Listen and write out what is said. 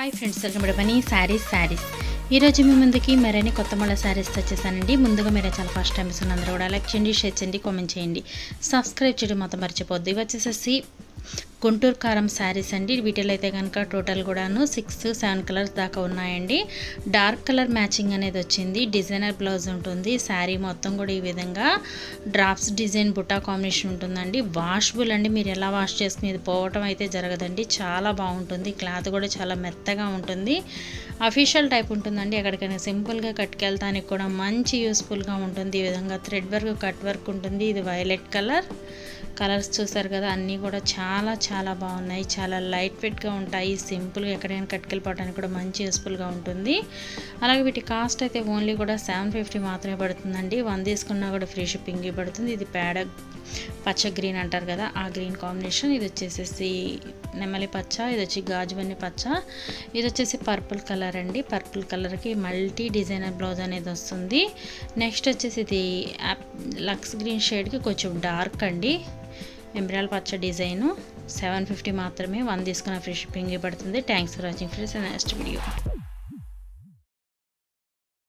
Hi friends, welcome to Bunny sarees ఈరోజు మీ ముందుకి మరిన్ని కొత్త మళ్ళీ శారీస్ వచ్చేసానండి. ముందుగా మీరు చాలా ఫస్ట్ టైం అందరూ కూడా లైక్ చేయండి, షేర్ చేయండి, కామెంట్ చేయండి, సబ్స్క్రైబ్ చేయడం మొత్తం మర్చిపోద్దు. ఇవి వచ్చేసేసి గుంటూరు కారం శారీస్ అండి. వీటిలో అయితే కనుక టోటల్ కూడాను 6-7 కలర్స్ దాకా ఉన్నాయండి. డార్క్ కలర్ మ్యాచింగ్ అనేది వచ్చింది. డిజైనర్ బ్లౌజ్ ఉంటుంది. శారీ మొత్తం కూడా ఈ విధంగా డ్రాప్స్ డిజైన్ బుట్టా కాంబినేషన్ ఉంటుందండి. వాషబుల్ అండి, మీరు ఎలా వాష్ చేసుకుని ఇది పోవటం అయితే జరగదండి. చాలా బాగుంటుంది. క్లాత్ కూడా చాలా మెత్తగా ఉంటుంది. అఫీషియల్ టైప్ ఉంటుందండి. ఎక్కడికైనా సింపుల్గా కట్టుకెళ్తానికి కూడా మంచి యూస్ఫుల్గా ఉంటుంది. ఈ విధంగా థ్రెడ్ వర్క్, కట్ వర్క్ ఉంటుంది. ఇది వైలెట్ కలర్స్ చూసారు కదా, అన్నీ కూడా చాలా బాగున్నాయి. చాలా లైట్ వెయిట్గా ఉంటాయి. సింపుల్గా ఎక్కడైనా కట్టుకెళ్ళిపోవడానికి కూడా మంచి యూస్ఫుల్గా ఉంటుంది. అలాగే వీటి కాస్ట్ అయితే ఓన్లీ కూడా 750 మాత్రమే పడుతుందండి. 1 తీసుకున్నా కూడా ఫ్రీ షిప్పింగ్ పడుతుంది. ఇది పేడ పచ్చ గ్రీన్ అంటారు కదా, ఆ గ్రీన్ కాంబినేషన్. ఇది వచ్చేసేసి నెమలి పచ్చ, ఇది వచ్చి గాజువన్ని పచ్చ, ఇది వచ్చేసి పర్పుల్ కలర్ అండి. పర్పుల్ కలర్కి మల్టీ డిజైనర్ బ్లౌజ్ అనేది వస్తుంది. నెక్స్ట్ వచ్చేసి ఇది లక్స్ గ్రీన్ షేడ్కి కొంచెం డార్క్ అండి. ఎంబ్రాయిడరీ పచ్చ డిజైను 750 మాత్రమే. 1 తీసుకున్న ఫ్రీ షిప్పింగ్ పడుతుంది. Thanks for watching friends. Next video.